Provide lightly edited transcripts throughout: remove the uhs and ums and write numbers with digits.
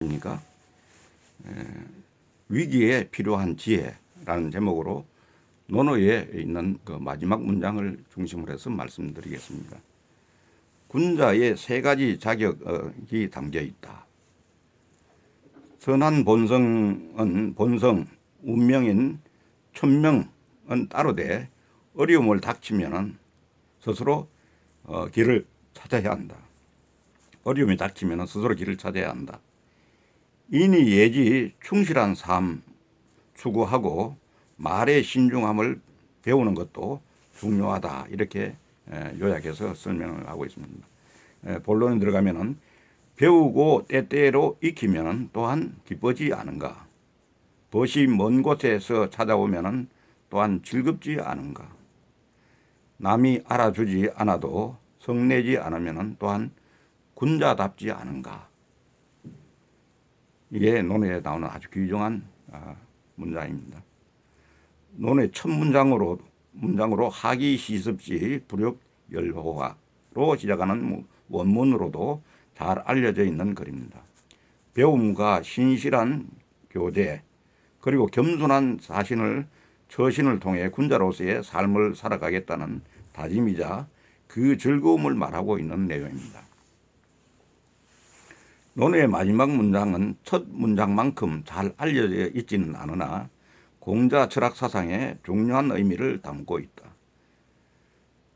입니까? 위기에 필요한 지혜라는 제목으로 논어에 있는 그 마지막 문장을 중심으로 해서 말씀드리겠습니다. 군자의 세 가지 자격이 담겨 있다. 선한 본성, 운명인 천명은 따르되 어려움을 닥치면 스스로 길을 찾아야 한다. 어려움이 닥치면 스스로 길을 찾아야 한다. 인이 예지 충실한 삶 추구하고 말의 신중함을 배우는 것도 중요하다. 이렇게 요약해서 설명을 하고 있습니다. 본론에 들어가면은 배우고 때때로 익히면 또한 기쁘지 않은가. 벗이 먼 곳에서 찾아오면 또한 즐겁지 않은가. 남이 알아주지 않아도 성내지 않으면 또한 군자답지 않은가. 이게 논어에 나오는 아주 귀중한 문장입니다. 논의 첫 문장으로 하기 시습지 불역열호화로 시작하는 원문으로도 잘 알려져 있는 글입니다. 배움과 신실한 교제 그리고 겸손한 처신을 통해 군자로서의 삶을 살아가겠다는 다짐이자 그 즐거움을 말하고 있는 내용입니다. 논어의 마지막 문장은 첫 문장만큼 잘 알려져 있지는 않으나 공자 철학 사상의 중요한 의미를 담고 있다.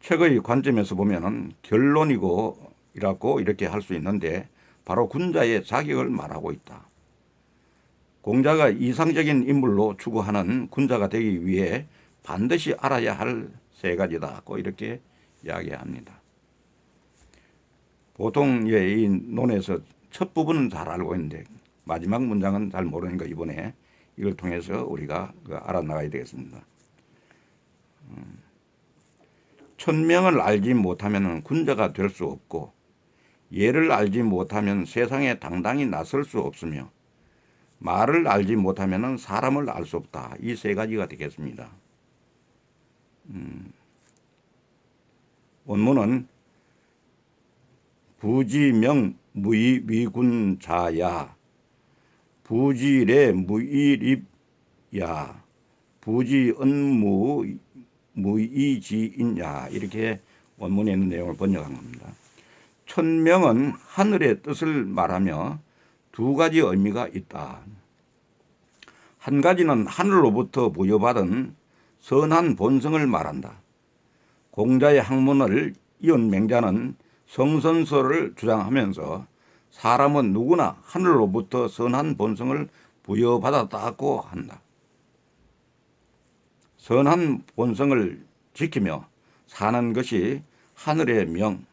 책의 관점에서 보면 결론이고 이렇게 할 수 있는데 바로 군자의 자격을 말하고 있다. 공자가 이상적인 인물로 추구하는 군자가 되기 위해 반드시 알아야 할 세 가지다. 이렇게 이야기합니다. 보통 이 논에서 첫 부분은 잘 알고 있는데 마지막 문장은 잘 모르니까 이번에 이걸 통해서 우리가 알아나가야 되겠습니다. 천명을 알지 못하면 군자가 될 수 없고 예를 알지 못하면 세상에 당당히 나설 수 없으며 말을 알지 못하면 사람을 알 수 없다. 이 세 가지가 되겠습니다. 원문은 부지명 무의위군자야 부지례 무의립야 부지언무 무의지인야 이렇게 원문에 있는 내용을 번역한 겁니다. 천명은 하늘의 뜻을 말하며 두 가지 의미가 있다. 한 가지는 하늘로부터 부여받은 선한 본성을 말한다. 공자의 학문을 이은 맹자는 성선설을 주장하면서 사람은 누구나 하늘로부터 선한 본성을 부여받았다고 한다. 선한 본성을 지키며 사는 것이 하늘의 명,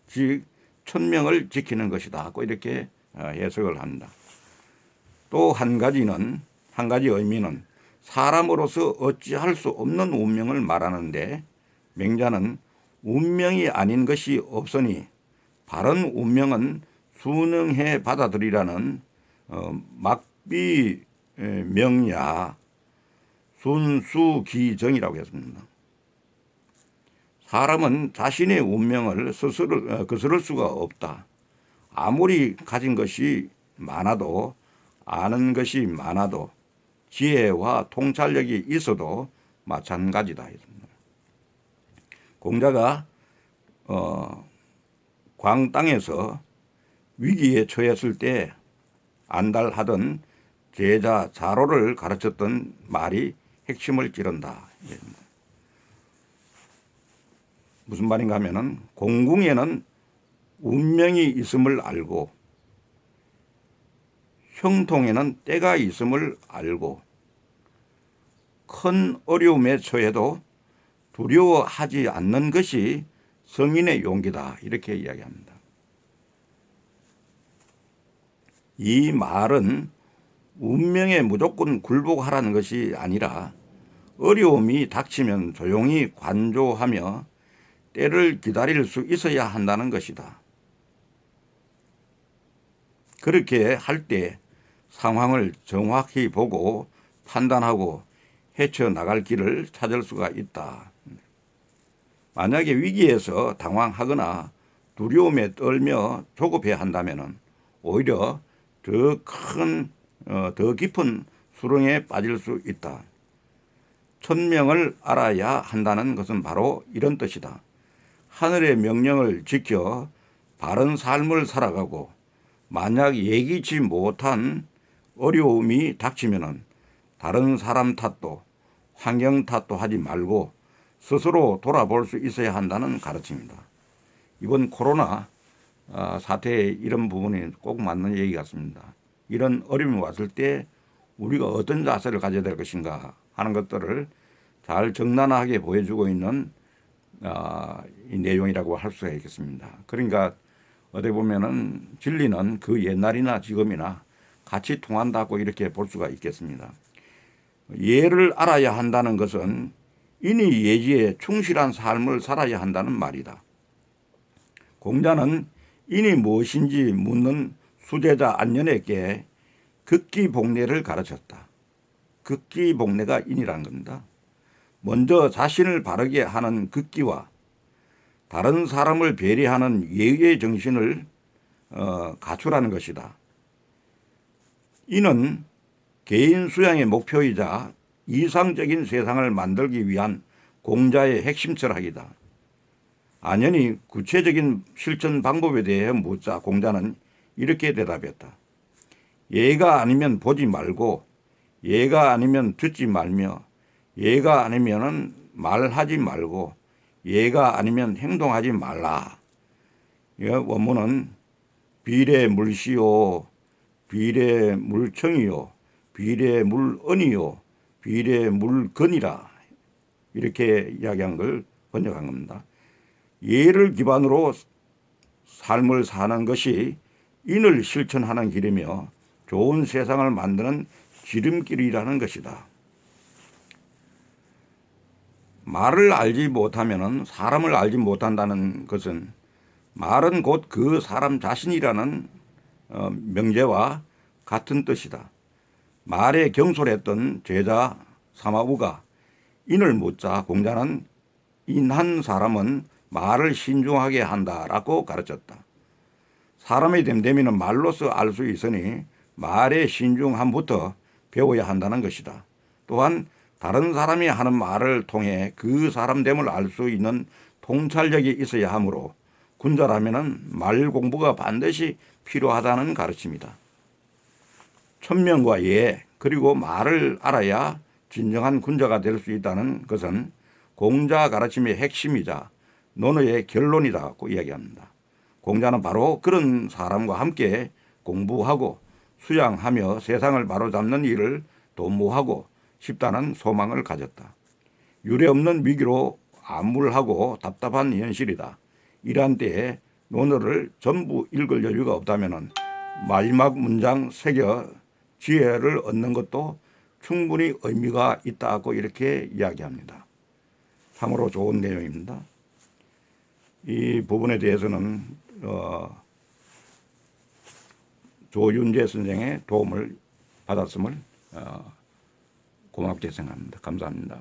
즉 천명을 지키는 것이다. 이렇게 해석을 합니다. 또 한 가지 의미는 사람으로서 어찌할 수 없는 운명을 말하는데 맹자는 운명이 아닌 것이 없으니 바른 운명은 순응해 받아들이라는 막비명야 순수기정이라고 했습니다. 사람은 자신의 운명을 스스로 거스를 수가 없다. 아무리 가진 것이 많아도 아는 것이 많아도 지혜와 통찰력이 있어도 마찬가지다. 공자가 광 땅에서 위기에 처했을 때 안달하던 제자 자로를 가르쳤던 말이 핵심을 찌른다. 무슨 말인가 하면은 공궁에는 운명이 있음을 알고 형통에는 때가 있음을 알고 큰 어려움에 처해도 두려워하지 않는 것이 성인의 용기다. 이렇게 이야기합니다. 이 말은 운명에 무조건 굴복하라는 것이 아니라 어려움이 닥치면 조용히 관조하며 때를 기다릴 수 있어야 한다는 것이다. 그렇게 할 때 상황을 정확히 보고 판단하고 헤쳐나갈 길을 찾을 수가 있다. 만약에 위기에서 당황하거나 두려움에 떨며 조급해 한다면 오히려 더 깊은 수렁에 빠질 수 있다. 천명을 알아야 한다는 것은 바로 이런 뜻이다. 하늘의 명령을 지켜 바른 삶을 살아가고 만약 예기치 못한 어려움이 닥치면은 다른 사람 탓도 환경 탓도 하지 말고 스스로 돌아볼 수 있어야 한다는 가르침입니다. 이번 코로나 사태의 이런 부분이 꼭 맞는 얘기 같습니다. 이런 어려움이 왔을 때 우리가 어떤 자세를 가져야 될 것인가 하는 것들을 잘 적나라하게 보여주고 있는 이 내용이라고 할 수가 있겠습니다. 그러니까 어떻게 보면은 진리는 그 옛날이나 지금이나 같이 통한다고 이렇게 볼 수가 있겠습니다. 예를 알아야 한다는 것은 인이 예지에 충실한 삶을 살아야 한다는 말이다. 공자는 인이 무엇인지 묻는 수제자 안연에게 극기복례를 가르쳤다. 극기복례가 인이란 겁니다. 먼저 자신을 바르게 하는 극기와 다른 사람을 배려하는 예의 정신을 갖추라는 것이다. 이는 개인 수양의 목표이자 이상적인 세상을 만들기 위한 공자의 핵심 철학이다. 안연히 구체적인 실천 방법에 대해 묻자 공자는 이렇게 대답했다. 예가 아니면 보지 말고 예가 아니면 듣지 말며 예가 아니면 말하지 말고 예가 아니면 행동하지 말라. 원문은 비례물시요 비례물청이요 비례물언이요 비례물건이라 이렇게 이야기한 걸 번역한 겁니다. 예를 기반으로 삶을 사는 것이 인을 실천하는 길이며 좋은 세상을 만드는 지름길이라는 것이다. 말을 알지 못하면 사람을 알지 못한다는 것은 말은 곧 그 사람 자신이라는 명제와 같은 뜻이다. 말에 경솔했던 제자 사마우가 인을 묻자 공자는 인한 사람은 말을 신중하게 한다라고 가르쳤다. 사람의 됨됨이는 말로서 알 수 있으니 말의 신중함부터 배워야 한다는 것이다. 또한 다른 사람이 하는 말을 통해 그 사람됨을 알 수 있는 통찰력이 있어야 하므로 군자라면은 말 공부가 반드시 필요하다는 가르침이다. 천명과 예 그리고 말을 알아야 진정한 군자가 될 수 있다는 것은 공자 가르침의 핵심이자 논어의 결론이라고 이야기합니다. 공자는 바로 그런 사람과 함께 공부하고 수양하며 세상을 바로잡는 일을 도모하고 싶다는 소망을 가졌다. 유례없는 위기로 암울하고 답답한 현실이다. 이러한 때에 논어를 전부 읽을 여유가 없다면 마지막 문장 새겨 지혜를 얻는 것도 충분히 의미가 있다고 이렇게 이야기합니다. 참으로 좋은 내용입니다. 이 부분에 대해서는 조윤재 선생의 도움을 받았음을 고맙게 생각합니다. 감사합니다.